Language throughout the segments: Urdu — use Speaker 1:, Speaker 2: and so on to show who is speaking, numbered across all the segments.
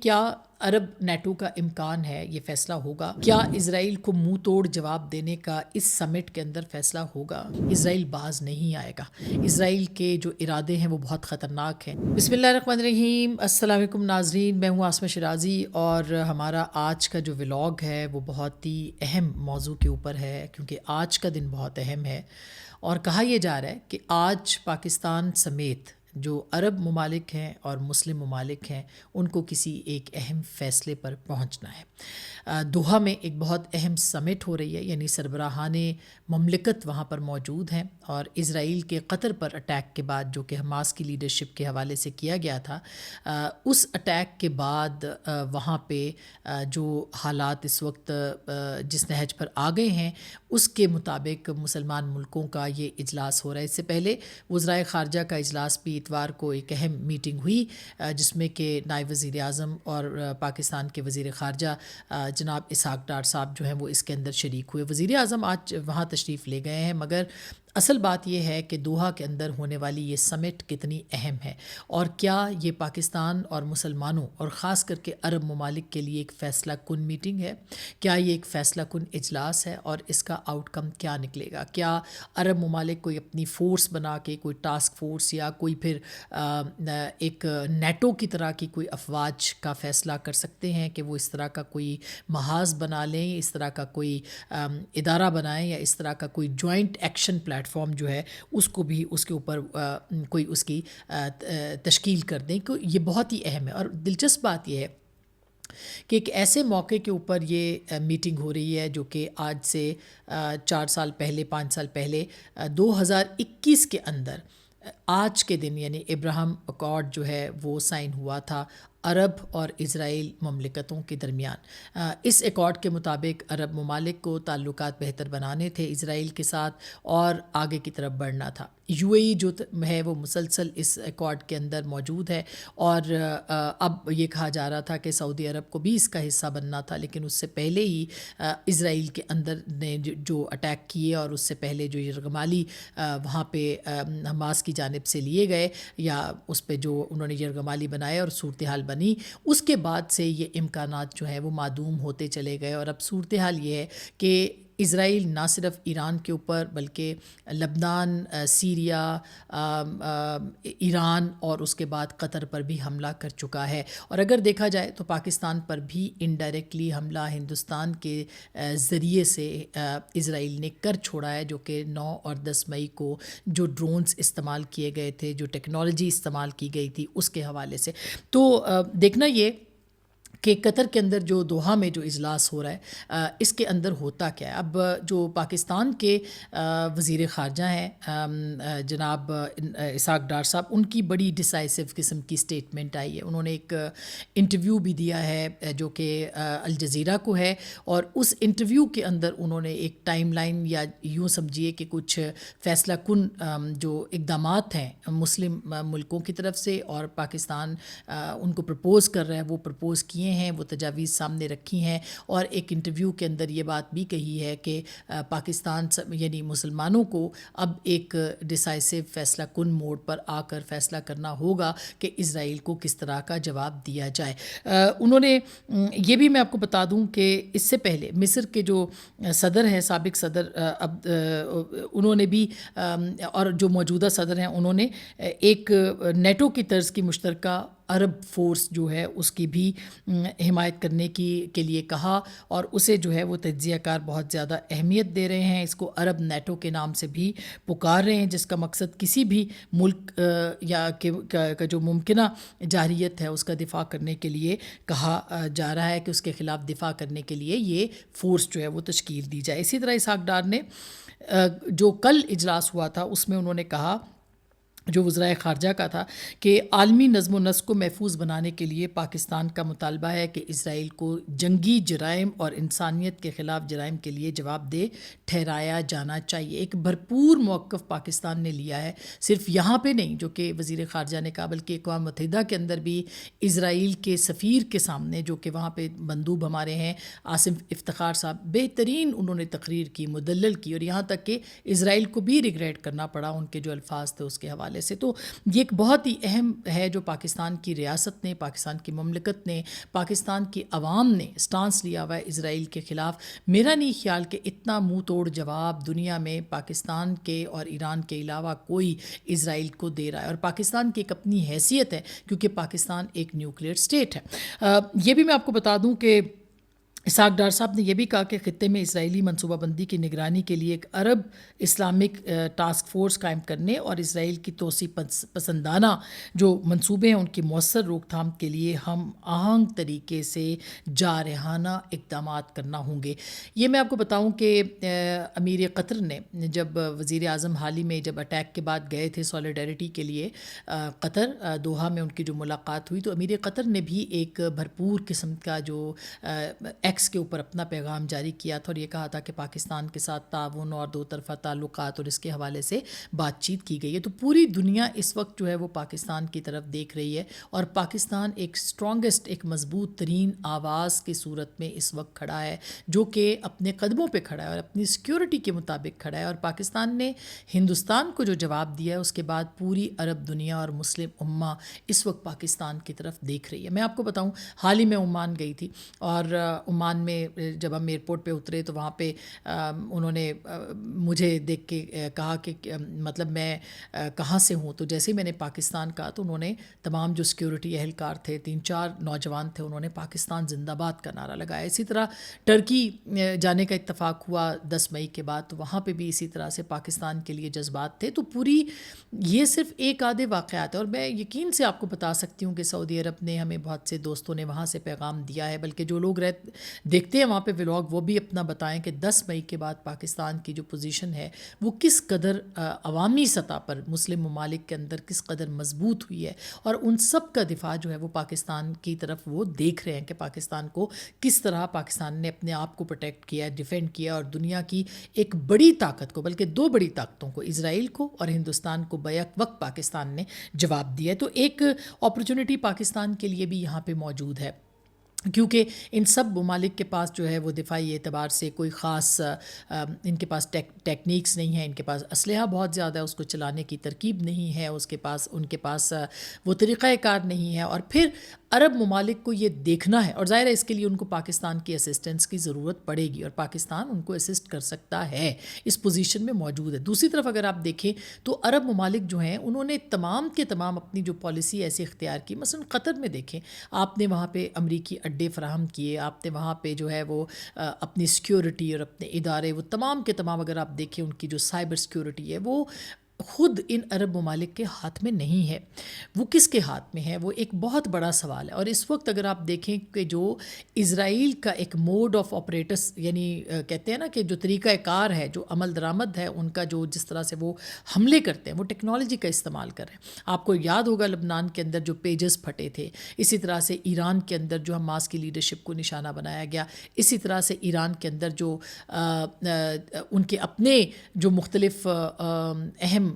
Speaker 1: کیا عرب نیٹو کا امکان ہے یہ فیصلہ ہوگا؟ کیا اسرائیل کو منہ توڑ جواب دینے کا اس سمٹ کے اندر فیصلہ ہوگا؟ اسرائیل باز نہیں آئے گا۔ اسرائیل کے جو ارادے ہیں وہ بہت خطرناک ہیں۔ بسم اللہ الرحمن الرحیم۔ السلام علیکم ناظرین، میں ہوں عاصمہ شیرازی اور ہمارا آج کا جو ولاگ ہے وہ بہت ہی اہم موضوع کے اوپر ہے، کیونکہ آج کا دن بہت اہم ہے اور کہا یہ جا رہا ہے کہ آج پاکستان سمیت جو عرب ممالک ہیں اور مسلم ممالک ہیں ان کو کسی ایک اہم فیصلے پر پہنچنا ہے۔ دوحہ میں ایک بہت اہم سمٹ ہو رہی ہے، یعنی سربراہان مملکت وہاں پر موجود ہیں، اور اسرائیل کے قطر پر اٹیک کے بعد جو کہ حماس کی لیڈرشپ کے حوالے سے کیا گیا تھا، اس اٹیک کے بعد وہاں پہ جو حالات اس وقت جس نہج پر آ گئے ہیں اس کے مطابق مسلمان ملکوں کا یہ اجلاس ہو رہا ہے۔ اس سے پہلے وزرائے خارجہ کا اجلاس بھی اتوار کو ایک اہم میٹنگ ہوئی، جس میں کہ نائب وزیر اعظم اور پاکستان کے وزیر خارجہ جناب اسحاق ڈار صاحب جو ہیں وہ اس کے اندر شریک ہوئے۔ وزیر اعظم آج وہاں تشریف لے گئے ہیں، مگر اصل بات یہ ہے کہ دوحہ کے اندر ہونے والی یہ سمٹ کتنی اہم ہے اور کیا یہ پاکستان اور مسلمانوں اور خاص کر کے عرب ممالک کے لیے ایک فیصلہ کن میٹنگ ہے، کیا یہ ایک فیصلہ کن اجلاس ہے اور اس کا آؤٹ کم کیا نکلے گا؟ کیا عرب ممالک کوئی اپنی فورس بنا کے کوئی ٹاسک فورس یا کوئی پھر ایک نیٹو کی طرح کی کوئی افواج کا فیصلہ کر سکتے ہیں کہ وہ اس طرح کا کوئی محاذ بنا لیں، اس طرح کا کوئی ادارہ بنائیں یا اس طرح کا کوئی جوائنٹ ایکشن پلیٹ فارم جو ہے اس کو بھی اس کے اوپر کوئی اس کی تشکیل کر دیں؟ کہ یہ بہت ہی اہم ہے اور دلچسپ بات یہ ہے کہ ایک ایسے موقع کے اوپر یہ میٹنگ ہو رہی ہے جو کہ آج سے 4 سال پہلے 5 سال پہلے 2021 کے اندر آج کے دن یعنی ابراہم اکارڈ جو ہے وہ سائن ہوا تھا عرب اور اسرائیل مملکتوں کے درمیان۔ اس ایکارڈ کے مطابق عرب ممالک کو تعلقات بہتر بنانے تھے اسرائیل کے ساتھ اور آگے کی طرف بڑھنا تھا۔ یو اے ای جو ہے وہ مسلسل اس ایکارڈ کے اندر موجود ہے اور اب یہ کہا جا رہا تھا کہ سعودی عرب کو بھی اس کا حصہ بننا تھا، لیکن اس سے پہلے ہی اسرائیل کے اندر نے جو اٹیک کیے اور اس سے پہلے جو یرغمالی وہاں پہ حماس کی جانب سے لیے گئے یا اس پہ جو انہوں نے یرغمالی بنائے اور صورتحال بنی، اس کے بعد سے یہ امکانات جو ہیں وہ معدوم ہوتے چلے گئے اور اب صورتحال یہ ہے کہ اسرائیل نہ صرف ایران کے اوپر بلکہ لبنان، سیریا، ایران اور اس کے بعد قطر پر بھی حملہ کر چکا ہے، اور اگر دیکھا جائے تو پاکستان پر بھی انڈائریکٹلی حملہ ہندوستان کے ذریعے سے اسرائیل نے کر چھوڑا ہے، جو کہ 9 اور 10 مئی کو جو ڈرونز استعمال کیے گئے تھے، جو ٹیکنالوجی استعمال کی گئی تھی اس کے حوالے سے۔ تو دیکھنا یہ کہ قطر کے اندر جو دوحہ میں جو اجلاس ہو رہا ہے اس کے اندر ہوتا کیا ہے۔ اب جو پاکستان کے وزیر خارجہ ہیں جناب اسحاق ڈار صاحب، ان کی بڑی ڈیسائسو قسم کی سٹیٹمنٹ آئی ہے۔ انہوں نے ایک انٹرویو بھی دیا ہے جو کہ الجزیرہ کو ہے، اور اس انٹرویو کے اندر انہوں نے ایک ٹائم لائن یا یوں سمجھیے کہ کچھ فیصلہ کن جو اقدامات ہیں مسلم ملکوں کی طرف سے اور پاکستان ان کو پرپوز کر رہا ہے وہ پرپوز کیے ہیں، وہ تجاویز سامنے رکھی ہیں، اور ایک انٹرویو کے اندر یہ بات بھی کہی ہے کہ پاکستان یعنی مسلمانوں کو اب ایک ڈیسائسو فیصلہ کن موڈ پر آ کر فیصلہ کرنا ہوگا کہ اسرائیل کو کس طرح کا جواب دیا جائے۔ انہوں نے یہ بھی میں آپ کو بتا دوں کہ اس سے پہلے مصر کے جو صدر ہیں، سابق صدر، اب انہوں نے بھی اور جو موجودہ صدر ہیں انہوں نے ایک نیٹو کی طرز کی مشترکہ عرب فورس جو ہے اس کی بھی حمایت کرنے کے لیے کہا، اور اسے جو ہے وہ تجزیہ کار بہت زیادہ اہمیت دے رہے ہیں، اس کو عرب نیٹو کے نام سے بھی پکار رہے ہیں، جس کا مقصد کسی بھی ملک یا کا جو ممکنہ جارحیت ہے اس کا دفاع کرنے کے لیے کہا جا رہا ہے کہ اس کے خلاف دفاع کرنے کے لیے یہ فورس جو ہے وہ تشکیل دی جائے۔ اسی طرح اسحاق ڈار نے جو کل اجلاس ہوا تھا اس میں انہوں نے کہا، جو وزرائے خارجہ کا تھا، کہ عالمی نظم و نسق کو محفوظ بنانے کے لیے پاکستان کا مطالبہ ہے کہ اسرائیل کو جنگی جرائم اور انسانیت کے خلاف جرائم کے لیے جواب دہ ٹھہرایا جانا چاہیے۔ ایک بھرپور موقف پاکستان نے لیا ہے، صرف یہاں پہ نہیں جو کہ وزیر خارجہ نے کہا، بلکہ اقوام متحدہ کے اندر بھی اسرائیل کے سفیر کے سامنے، جو کہ وہاں پہ مندوب ہمارے ہیں عاصم افتخار صاحب، بہترین انہوں نے تقریر کی، مدلل کی، اور یہاں تک کہ اسرائیل کو بھی ریگریٹ کرنا پڑا ان کے جو الفاظ تھے اس کے حوالے حوالے سے. تو یہ ایک بہت ہی اہم ہے جو پاکستان کی ریاست نے، پاکستان کی مملکت نے، پاکستان کی عوام نے سٹانس لیا ہوا ہے اسرائیل کے خلاف. میرا نہیں خیال کہ اتنا منہ توڑ جواب دنیا میں پاکستان کے اور ایران کے علاوہ کوئی اسرائیل کو دے رہا ہے. اور پاکستان کی ایک اپنی حیثیت ہے کیونکہ پاکستان ایک نیوکلیئر اسٹیٹ ہے. یہ بھی میں آپ کو بتا دوں کہ اسحاق ڈار صاحب نے یہ بھی کہا کہ خطے میں اسرائیلی منصوبہ بندی کی نگرانی کے لیے ایک عرب اسلامک ٹاسک فورس قائم کرنے اور اسرائیل کی توسیع پسندانہ جو منصوبے ہیں ان کی مؤثر روک تھام کے لیے ہم آہنگ طریقے سے جارحانہ اقدامات کرنا ہوں گے. یہ میں آپ کو بتاؤں کہ امیر قطر نے جب وزیر اعظم حال ہی میں جب اٹیک کے بعد گئے تھے سالیڈیرٹی کے لیے قطر، دوحہ میں ان کی جو ملاقات ہوئی، تو امیر قطر نے بھی ایک بھرپور قسم کا جو ایکس کے اوپر اپنا پیغام جاری کیا تھا اور یہ کہا تھا کہ پاکستان کے ساتھ تعاون اور دو طرفہ تعلقات اور اس کے حوالے سے بات چیت کی گئی ہے. تو پوری دنیا اس وقت جو ہے وہ پاکستان کی طرف دیکھ رہی ہے اور پاکستان ایک اسٹرانگسٹ، ایک مضبوط ترین آواز کی صورت میں اس وقت کھڑا ہے جو کہ اپنے قدموں پہ کھڑا ہے اور اپنی سیکیورٹی کے مطابق کھڑا ہے. اور پاکستان نے ہندوستان کو جو جواب دیا ہے اس کے بعد پوری عرب دنیا اور مسلم امہ اس وقت پاکستان کی طرف دیکھ رہی ہے. میں آپ کو بتاؤں حال ہی میں عمان گئی تھی اور عمان میں جب ہم ایئرپورٹ پہ اترے تو وہاں پہ انہوں نے مجھے دیکھ کے کہا کہ مطلب میں کہاں سے ہوں. تو جیسے ہی میں نے پاکستان کہا تو انہوں نے تمام جو سیکیورٹی اہلکار تھے، 3-4 نوجوان تھے، انہوں نے پاکستان زندہ باد کا نعرہ لگایا. اسی طرح ٹرکی جانے کا اتفاق ہوا 10 مئی کے بعد، تو وہاں پہ بھی اسی طرح سے پاکستان کے لیے جذبات تھے. تو پوری یہ صرف ایک آدھے واقعات ہیں اور میں یقین سے آپ کو بتا سکتی ہوں کہ سعودی عرب نے ہمیں بہت سے دوستوں نے وہاں سے پیغام دیا ہے، بلکہ جو لوگ دیکھتے ہیں وہاں پہ ولاگ وہ بھی اپنا بتائیں کہ 10 مئی کے بعد پاکستان کی جو پوزیشن ہے وہ کس قدر عوامی سطح پر مسلم ممالک کے اندر کس قدر مضبوط ہوئی ہے. اور ان سب کا دفاع جو ہے وہ پاکستان کی طرف وہ دیکھ رہے ہیں کہ پاکستان کو کس طرح پاکستان نے اپنے آپ کو پروٹیکٹ کیا، ڈیفینڈ کیا اور دنیا کی ایک بڑی طاقت کو، بلکہ 2 بڑی طاقتوں کو، اسرائیل کو اور ہندوستان کو بیک وقت پاکستان نے جواب دیا. تو ایک اپرچونٹی پاکستان کے لیے بھی یہاں پہ موجود ہے کیونکہ ان سب ممالک کے پاس جو ہے وہ دفاعی اعتبار سے کوئی خاص ان کے پاس ٹیکنیکس نہیں ہیں، ان کے پاس اسلحہ بہت زیادہ ہے، اس کو چلانے کی ترکیب نہیں ہے، ان کے پاس وہ طریقہ کار نہیں ہے. اور پھر عرب ممالک کو یہ دیکھنا ہے اور ظاہر ہے اس کے لیے ان کو پاکستان کی اسسٹنس کی ضرورت پڑے گی اور پاکستان ان کو اسسٹ کر سکتا ہے، اس پوزیشن میں موجود ہے. دوسری طرف اگر آپ دیکھیں تو عرب ممالک جو ہیں انہوں نے تمام کے تمام اپنی جو پالیسی ایسی اختیار کی. مثلا قطر میں دیکھیں آپ نے وہاں پہ امریکی اڈے فراہم کیے، آپ نے وہاں پہ جو ہے وہ اپنی سیکیورٹی اور اپنے ادارے وہ تمام کے تمام اگر آپ دیکھیں ان کی جو سائبر سیکیورٹی ہے وہ خود ان عرب ممالک کے ہاتھ میں نہیں ہے. وہ کس کے ہاتھ میں ہے؟ وہ ایک بہت بڑا سوال ہے. اور اس وقت اگر آپ دیکھیں کہ جو اسرائیل کا ایک موڈ آف آپریٹس یعنی کہتے ہیں نا کہ جو طریقہ کار ہے، جو عمل درآمد ہے ان کا، جو جس طرح سے وہ حملے کرتے ہیں وہ ٹیکنالوجی کا استعمال کر رہے ہیں. آپ کو یاد ہوگا لبنان کے اندر جو پیجز پھٹے تھے، اسی طرح سے ایران کے اندر جو حماس کی لیڈرشپ کو نشانہ بنایا گیا، اسی طرح سے ایران کے اندر جو ان کے اپنے جو مختلف اہم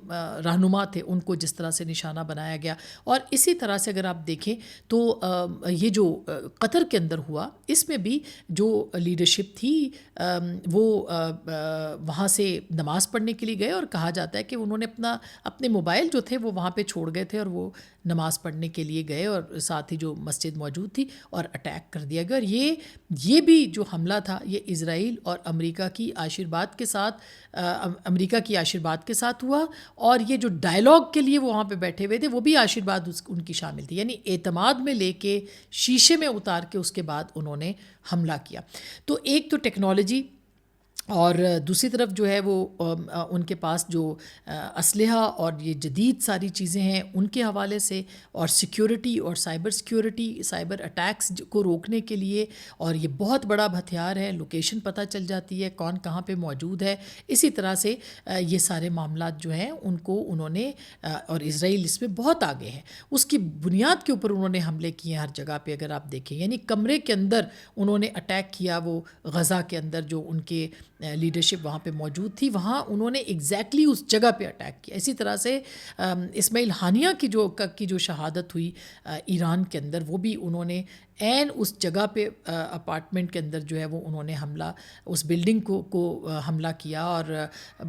Speaker 1: رہنما تھے ان کو جس طرح سے نشانہ بنایا گیا. اور اسی طرح سے اگر آپ دیکھیں تو یہ جو قطر کے اندر ہوا اس میں بھی جو لیڈرشپ تھی وہ وہاں سے نماز پڑھنے کے لیے گئے اور کہا جاتا ہے کہ انہوں نے اپنے موبائل جو تھے وہ وہاں پہ چھوڑ گئے تھے اور وہ نماز پڑھنے کے لیے گئے اور ساتھ ہی جو مسجد موجود تھی اور اٹیک کر دیا گیا. اور یہ بھی جو حملہ تھا یہ اسرائیل اور امریکہ کی آشیرواد کے ساتھ ہوا. اور یہ جو ڈائلاگ کے لیے وہ وہاں پہ بیٹھے ہوئے تھے وہ بھی آشیرواد ان کی شامل تھی، یعنی اعتماد میں لے کے شیشے میں اتار کے اس کے بعد انہوں نے حملہ کیا. تو ایک تو ٹیکنالوجی اور دوسری طرف جو ہے وہ ان کے پاس جو اسلحہ اور یہ جدید ساری چیزیں ہیں ان کے حوالے سے، اور سیکیورٹی اور سیکیورٹی سائبر اٹیکس کو روکنے کے لیے. اور یہ بہت بڑا ہتھیار ہے، لوکیشن پتہ چل جاتی ہے کون کہاں پہ موجود ہے. اسی طرح سے یہ سارے معاملات جو ہیں ان کو انہوں نے، اور اسرائیل اس میں بہت آگے ہے، اس کی بنیاد کے اوپر انہوں نے حملے کیے ہر جگہ پہ. اگر آپ دیکھیں یعنی کمرے کے اندر انہوں نے اٹیک کیا، وہ غزہ کے اندر جو ان کے لیڈرشپ وہاں پہ موجود تھی، وہاں انہوں نے ایگزیکٹلی اس جگہ پہ اٹیک کیا. اسی طرح سے اسماعیل ہانیہ کی جو شہادت ہوئی ایران کے اندر، وہ بھی انہوں نے عین اس جگہ پہ اپارٹمنٹ کے اندر جو ہے وہ انہوں نے حملہ، اس بلڈنگ کو حملہ کیا، اور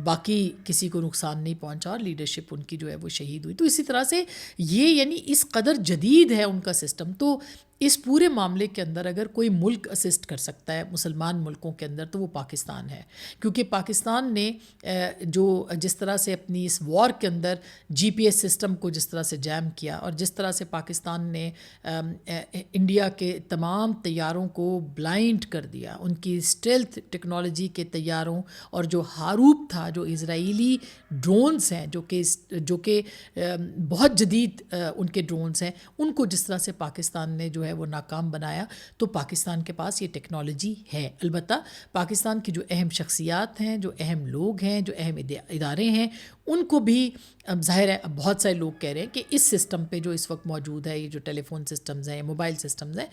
Speaker 1: باقی کسی کو نقصان نہیں پہنچا، اور لیڈرشپ ان کی جو ہے وہ شہید ہوئی. تو اسی طرح سے یہ یعنی اس قدر جدید ہے ان کا سسٹم. تو اس پورے معاملے کے اندر اگر کوئی ملک اسسٹ کر سکتا ہے مسلمان ملکوں کے اندر تو وہ پاکستان ہے، کیونکہ پاکستان نے جس طرح سے اپنی اس وار کے اندر جی پی ایس سسٹم کو جس طرح سے جیم کیا، اور جس طرح سے پاکستان نے انڈیا کے تمام طیاروں کو بلائنڈ کر دیا، ان کی اسٹیلتھ ٹیکنالوجی کے طیاروں، اور جو ہاروپ تھا، جو اسرائیلی ڈرونز ہیں جو کہ بہت جدید ان کے ڈرونز ہیں، ان کو جس طرح سے پاکستان نے جو ہے وہ ناکام بنایا. تو پاکستان کے پاس یہ ٹیکنالوجی ہے. البتہ پاکستان کی جو اہم شخصیات ہیں، جو اہم لوگ ہیں، جو اہم ادارے ہیں، ان کو بھی اب ظاہر ہے، اب بہت سارے لوگ کہہ رہے ہیں کہ اس سسٹم پہ جو اس وقت موجود ہے، یہ جو ٹیلی فون سسٹمز ہیں، موبائل سسٹمز ہیں،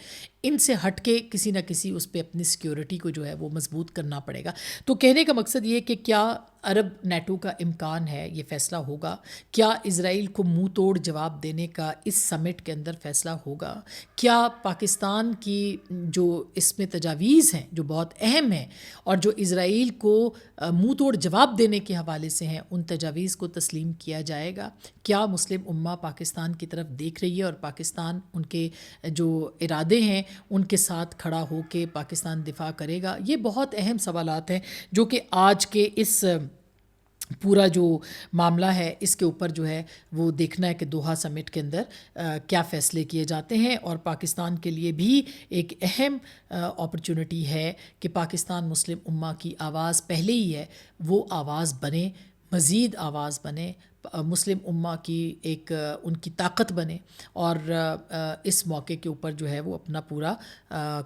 Speaker 1: ان سے ہٹ کے کسی نہ کسی اس پہ اپنی سیکیورٹی کو جو ہے وہ مضبوط کرنا پڑے گا. تو کہنے کا مقصد یہ کہ کیا عرب نیٹو کا امکان ہے یہ فیصلہ ہوگا؟ کیا اسرائیل کو منہ توڑ جواب دینے کا اس سمٹ کے اندر فیصلہ ہوگا؟ کیا پاکستان کی جو اس میں تجاویز ہیں جو بہت اہم ہیں، اور جو اسرائیل کو منہ توڑ جواب دینے کے حوالے سے ہیں، ان تجاویز کو تسلیم کیا جائے گا؟ کیا مسلم امہ پاکستان کی طرف دیکھ رہی ہے، اور پاکستان ان کے جو ارادے ہیں ان کے ساتھ کھڑا ہو کے پاکستان دفاع کرے گا؟ یہ بہت اہم سوالات ہیں جو کہ آج کے اس پورا جو معاملہ ہے اس کے اوپر جو ہے وہ دیکھنا ہے کہ دوحہ سمٹ کے اندر کیا فیصلے کیے جاتے ہیں. اور پاکستان کے لیے بھی ایک اہم اپرچونٹی ہے کہ پاکستان مسلم امہ کی آواز پہلے ہی ہے، وہ آواز بنے، مزید آواز بنے، مسلم امہ کی ایک ان کی طاقت بنے، اور اس موقع کے اوپر جو ہے وہ اپنا پورا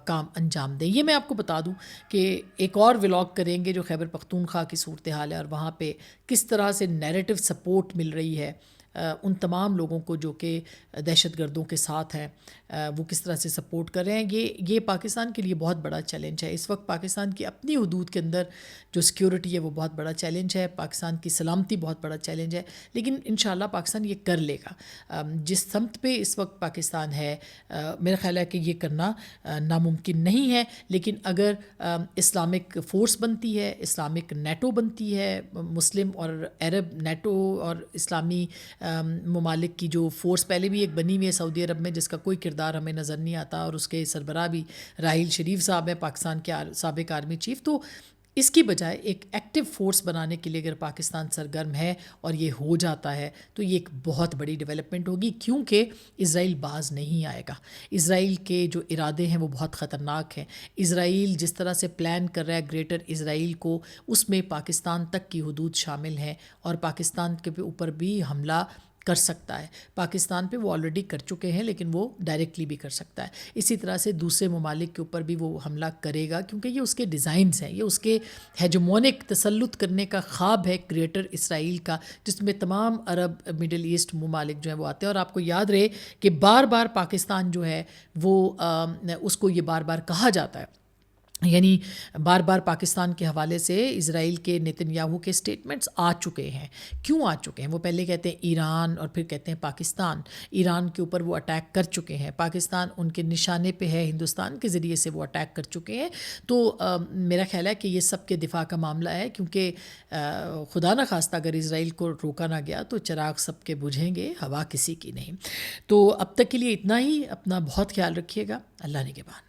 Speaker 1: کام انجام دیں. یہ میں آپ کو بتا دوں کہ ایک اور ولاگ کریں گے جو خیبر پختونخوا کی صورتحال ہے، اور وہاں پہ کس طرح سے نیریٹو سپورٹ مل رہی ہے ان تمام لوگوں کو جو کہ دہشت گردوں کے ساتھ ہیں، وہ کس طرح سے سپورٹ کر رہے ہیں. یہ پاکستان کے لیے بہت بڑا چیلنج ہے. اس وقت پاکستان کی اپنی حدود کے اندر جو سیکیورٹی ہے وہ بہت بڑا چیلنج ہے، پاکستان کی سلامتی بہت بڑا چیلنج ہے، لیکن انشاءاللہ پاکستان یہ کر لے گا. جس سمت پہ اس وقت پاکستان ہے، میرا خیال ہے کہ یہ کرنا ناممکن نہیں ہے. لیکن اگر اسلامک فورس بنتی ہے، اسلامک نیٹو بنتی ہے، مسلم اور عرب نیٹو اور اسلامی ممالک کی جو فورس پہلے بھی ایک بنی ہوئی ہے سعودی عرب میں، جس کا کوئی کردار ہمیں نظر نہیں آتا، اور اس کے سربراہ بھی راحیل شریف صاحب ہیں، پاکستان کے سابق آرمی چیف. تو اس کی بجائے ایک ایکٹیو فورس بنانے کے لیے اگر پاکستان سرگرم ہے اور یہ ہو جاتا ہے تو یہ ایک بہت بڑی ڈیولپمنٹ ہوگی، کیونکہ اسرائیل باز نہیں آئے گا. اسرائیل کے جو ارادے ہیں وہ بہت خطرناک ہیں. اسرائیل جس طرح سے پلان کر رہا ہے گریٹر اسرائیل کو، اس میں پاکستان تک کی حدود شامل ہیں، اور پاکستان کے اوپر بھی حملہ کر سکتا ہے. پاکستان پہ وہ آلریڈی کر چکے ہیں، لیکن وہ ڈائریکٹلی بھی کر سکتا ہے. اسی طرح سے دوسرے ممالک کے اوپر بھی وہ حملہ کرے گا، کیونکہ یہ اس کے ڈیزائنز ہیں، یہ اس کے ہیجمونک تسلط کرنے کا خواب ہے گریٹر اسرائیل کا، جس میں تمام عرب مڈل ایسٹ ممالک جو ہیں وہ آتے ہیں. اور آپ کو یاد رہے کہ بار بار پاکستان جو ہے وہ اس کو یہ بار بار کہا جاتا ہے، یعنی بار بار پاکستان کے حوالے سے اسرائیل کے نیتن یاہو کے سٹیٹمنٹس آ چکے ہیں. کیوں آ چکے ہیں؟ وہ پہلے کہتے ہیں ایران، اور پھر کہتے ہیں پاکستان. ایران کے اوپر وہ اٹیک کر چکے ہیں، پاکستان ان کے نشانے پہ ہے، ہندوستان کے ذریعے سے وہ اٹیک کر چکے ہیں. تو میرا خیال ہے کہ یہ سب کے دفاع کا معاملہ ہے، کیونکہ خدا نہ خواستہ اگر اسرائیل کو روکا نہ گیا تو چراغ سب کے بجھیں گے، ہوا کسی کی نہیں. تو اب تک کے لیے اتنا ہی. اپنا بہت خیال رکھیے گا. اللہ نگہبان.